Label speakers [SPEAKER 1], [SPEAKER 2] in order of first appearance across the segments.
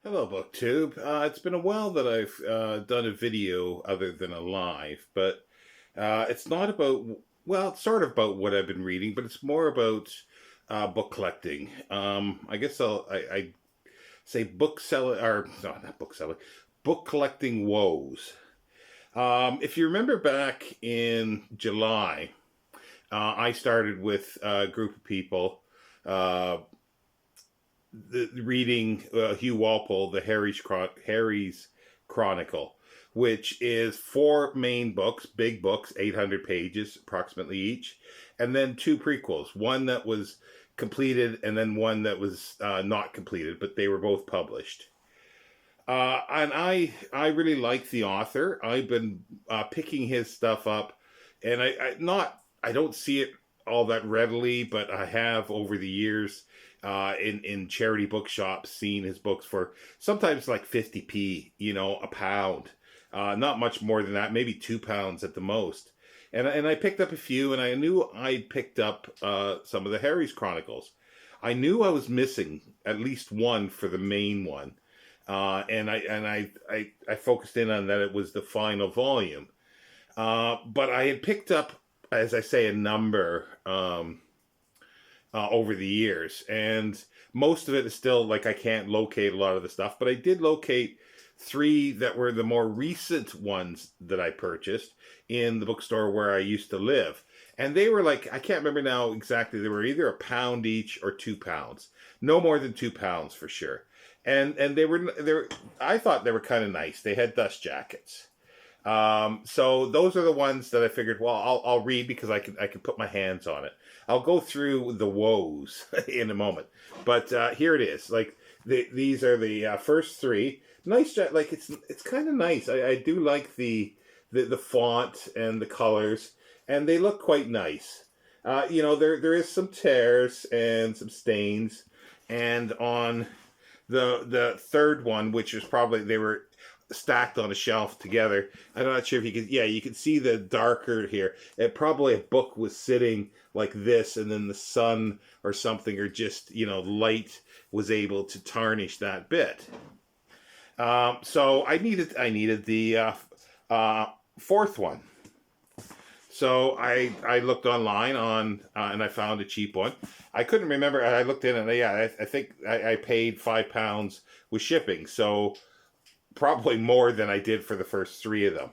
[SPEAKER 1] Hello, BookTube. It's been a while that I've done a video other than a live, but it's not about, well, it's sort of about what I've been reading, but it's more about book collecting. I guess I say bookseller, or no, not bookseller, book collecting woes. If you remember back in July, I started with a group of people. Uh, reading Hugh Walpole, the Harry's Chronicle, which is four main books, big books, 800 pages approximately each, and then two prequels, one that was completed and then one that was not completed, but they were both published. And I really like the author. I've been picking his stuff up, and I don't see it all that readily, but I have over the years in charity bookshops seen his books for sometimes like 50p, a pound, not much more than that, maybe £2 at the most. And I picked up a few, and I knew I picked up some of the Herries Chronicles. I knew I was missing at least one for the main one, and I focused in on that it was the final volume. But I had picked up, as I say, a number over the years, and most of it is still like I can't locate a lot of the stuff, but I did locate three that were the more recent ones that I purchased in the bookstore where I used to live. And they were like, I can't remember now exactly, they were either a pound each or £2. No more than £2 for sure. And they were I thought they were kind of nice. They had dust jackets. So those are the ones that I figured, well, I'll read because I can put my hands on it. I'll go through the woes in a moment, but here it is. Like these are the first three. Nice, like it's kind of nice. I do like the font and the colors, and they look quite nice. There is some tears and some stains, and on the third one, which is probably they were stacked on a shelf together. I'm not sure if you could. Yeah, you could see the darker here. It probably a book was sitting like this, and then the sun or something, or just light was able to tarnish that bit. So I needed the fourth one. So I looked online and I found a cheap one. I couldn't remember. I looked in and I think I paid £5 with shipping. So probably more than I did for the first three of them.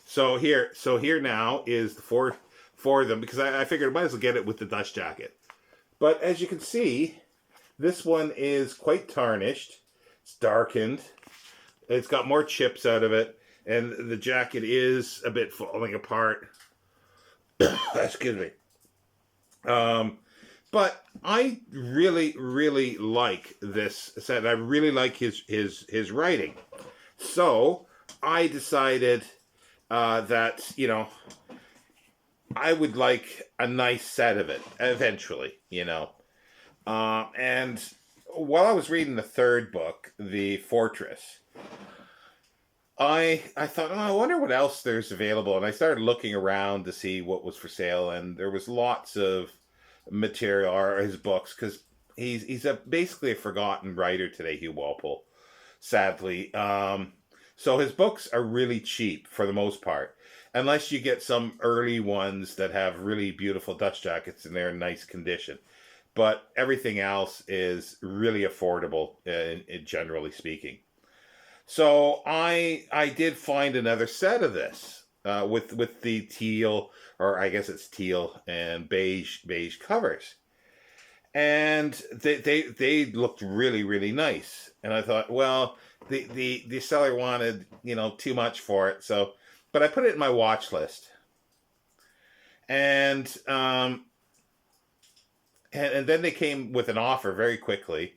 [SPEAKER 1] So here now is the four of them because I figured I might as well get it with the dust jacket. But as you can see, this one is quite tarnished. It's darkened. It's got more chips out of it, and the jacket is a bit falling apart. Excuse me. Um, but I really, really like this set. I really like his writing. So I decided that I would like a nice set of it eventually. And while I was reading the third book, The Fortress, I thought, oh, I wonder what else there's available, and I started looking around to see what was for sale, and there was lots of material or his books because he's basically a forgotten writer today, Hugh Walpole, sadly. So his books are really cheap for the most part, unless you get some early ones that have really beautiful dust jackets and they're in nice condition. But everything else is really affordable, generally speaking. So I did find another set of this with the teal, or I guess it's teal and beige covers, and they looked really, really nice. And I thought, well, the seller wanted too much for it, so but I put it in my watch list, and and then they came with an offer very quickly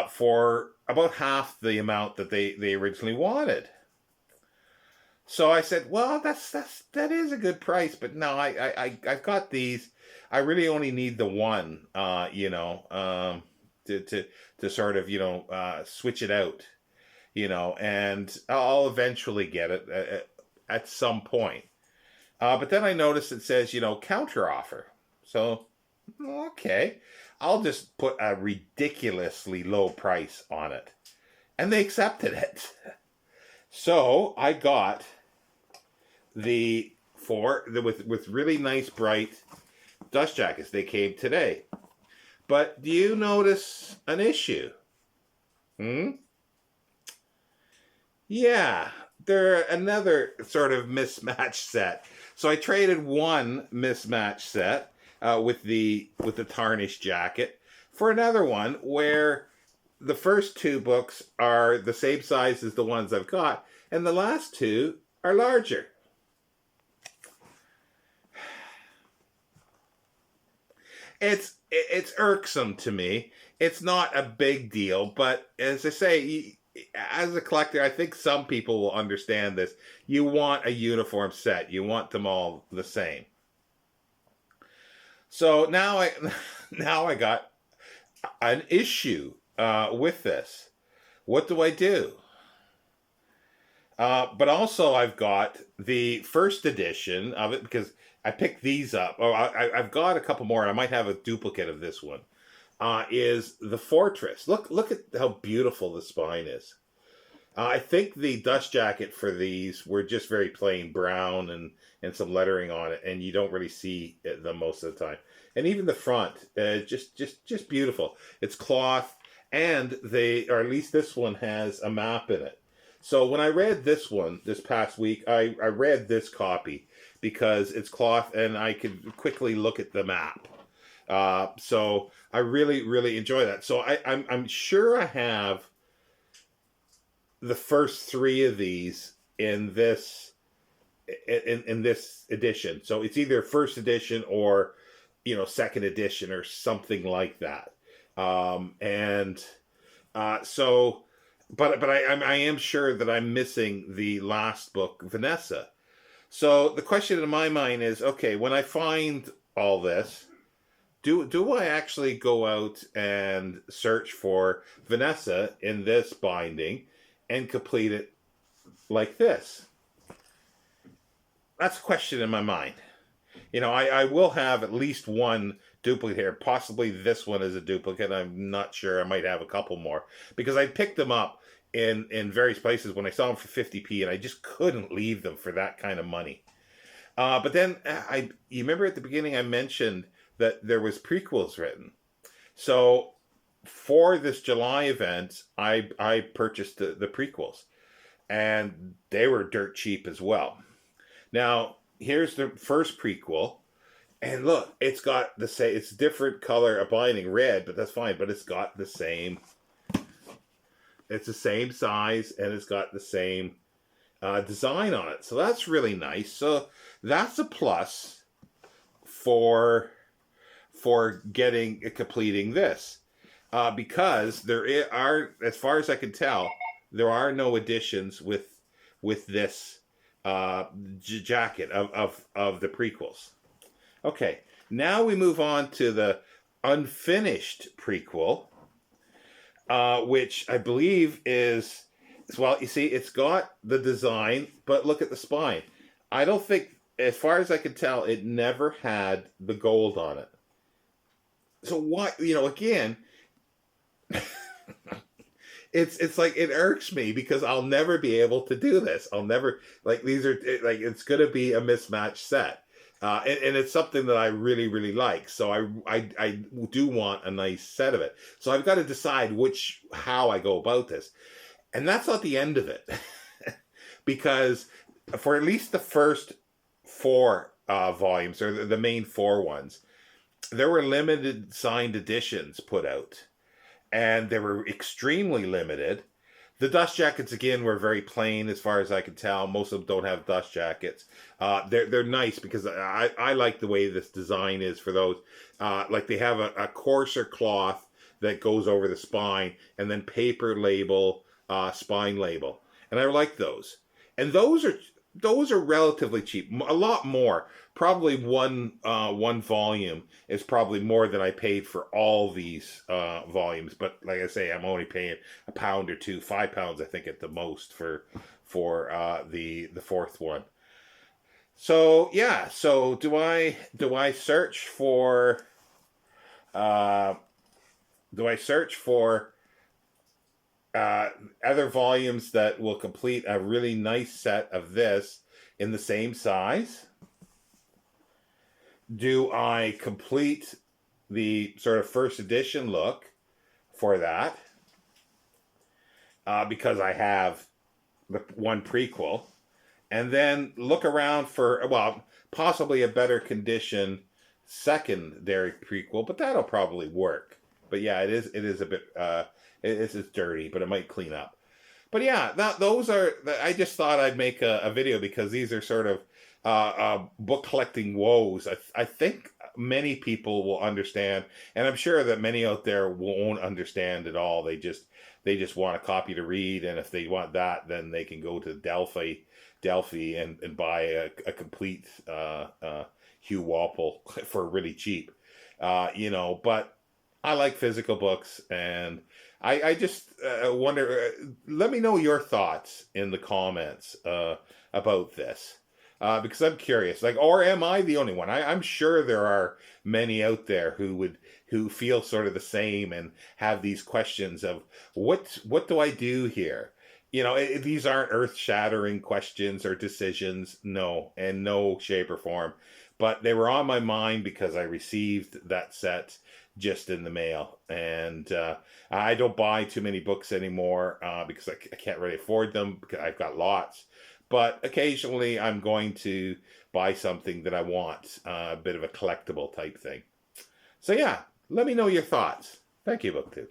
[SPEAKER 1] for about half the amount that they originally wanted. So I said, well, that is a good price, but no, I've got these. I really only need the one, to sort of switch it out, and I'll eventually get it at some point. But then I noticed it says counter offer. So okay, I'll just put a ridiculously low price on it. And they accepted it. So I got the with really nice bright dust jackets. They came today. But do you notice an issue? Hmm? Yeah, they're another sort of mismatched set. So I traded one mismatched set with the tarnished jacket for another one where the first two books are the same size as the ones I've got, and the last two are larger. It's irksome to me. It's not a big deal, but as I say, as a collector, I think some people will understand this. You want a uniform set. You want them all the same. So now I now I got an issue with this. What do I do? But also, I've got the first edition of it because I picked these up. Oh, I've got a couple more. I might have a duplicate of this one. Is the Fortress. Look at how beautiful the spine is. I think the dust jacket for these were just very plain brown and some lettering on it, and you don't really see them most of the time. And even the front, just beautiful. It's cloth, and or at least this one has a map in it. So when I read this one this past week, I read this copy because it's cloth, and I could quickly look at the map. So I really enjoy that. So I'm sure I have the first three of these in this edition. So it's either first edition or second edition or something like that. And so, but I am sure that I'm missing the last book, Vanessa. So the question in my mind is, okay, when I find all this, do I actually go out and search for Vanessa in this binding and complete it like this? That's a question in my mind. I will have at least one duplicate here. Possibly this one is a duplicate. I'm not sure. I might have a couple more because I picked them up in various places when I saw them for 50p, and I just couldn't leave them for that kind of money. But then you remember at the beginning I mentioned that there was prequels written. So for this July event, I purchased the prequels, and they were dirt cheap as well. Now here's the first prequel, and look, it's got the same. It's different color binding, red, but that's fine. But it's got the same. It's the same size, and it's got the same design on it. So that's really nice. So that's a plus for completing this, because there are, as far as I can tell, there are no additions with this jacket of the prequels. Okay, now we move on to the unfinished prequel, which I believe is, well, you see, it's got the design, but look at the spine. I don't think, as far as I can tell, it never had the gold on it. So what, again, it's like, it irks me because I'll never be able to do this. I'll never, like, these are, like, it's going to be a mismatched set. And it's something that I really like. So I do want a nice set of it. So I've got to decide how I go about this. And that's not the end of it. Because for at least the first four volumes, or the main four ones, there were limited signed editions put out. And they were extremely limited. The dust jackets, again, were very plain as far as I can tell. Most of them don't have dust jackets. They're nice because I like the way this design is for those. Like they have a coarser cloth that goes over the spine, and then paper label, spine label. And I like those. And those are relatively cheap. A lot more. Probably one volume is probably more than I paid for all these volumes. But like I say, I'm only paying £1 or £2, £5, I think, at the most for the fourth one. So yeah. So do I search for Do I search for uh, other volumes that will complete a really nice set of this in the same size? Do I complete the sort of first edition look for that because I have the one prequel, and then look around for, well, possibly a better condition secondary prequel, but that'll probably work. But yeah, it is a bit it's dirty, but it might clean up. But yeah, those are. I just thought I'd make a video because these are sort of book collecting woes. I think many people will understand, and I'm sure that many out there won't understand at all. They just want a copy to read, and if they want that, then they can go to Delphi and buy a complete Hugh Walpole for really cheap. But I like physical books, and I just wonder. Let me know your thoughts in the comments about this, because I'm curious. Like, or am I the only one? I'm sure there are many out there who feel sort of the same and have these questions of what do I do here? These aren't earth shattering questions or decisions, no, in no shape or form. But they were on my mind because I received that set just in the mail, and I don't buy too many books anymore because I can't really afford them because I've got lots. But occasionally I'm going to buy something that I want, a bit of a collectible type thing. So yeah, let me know your thoughts. Thank you, BookTube.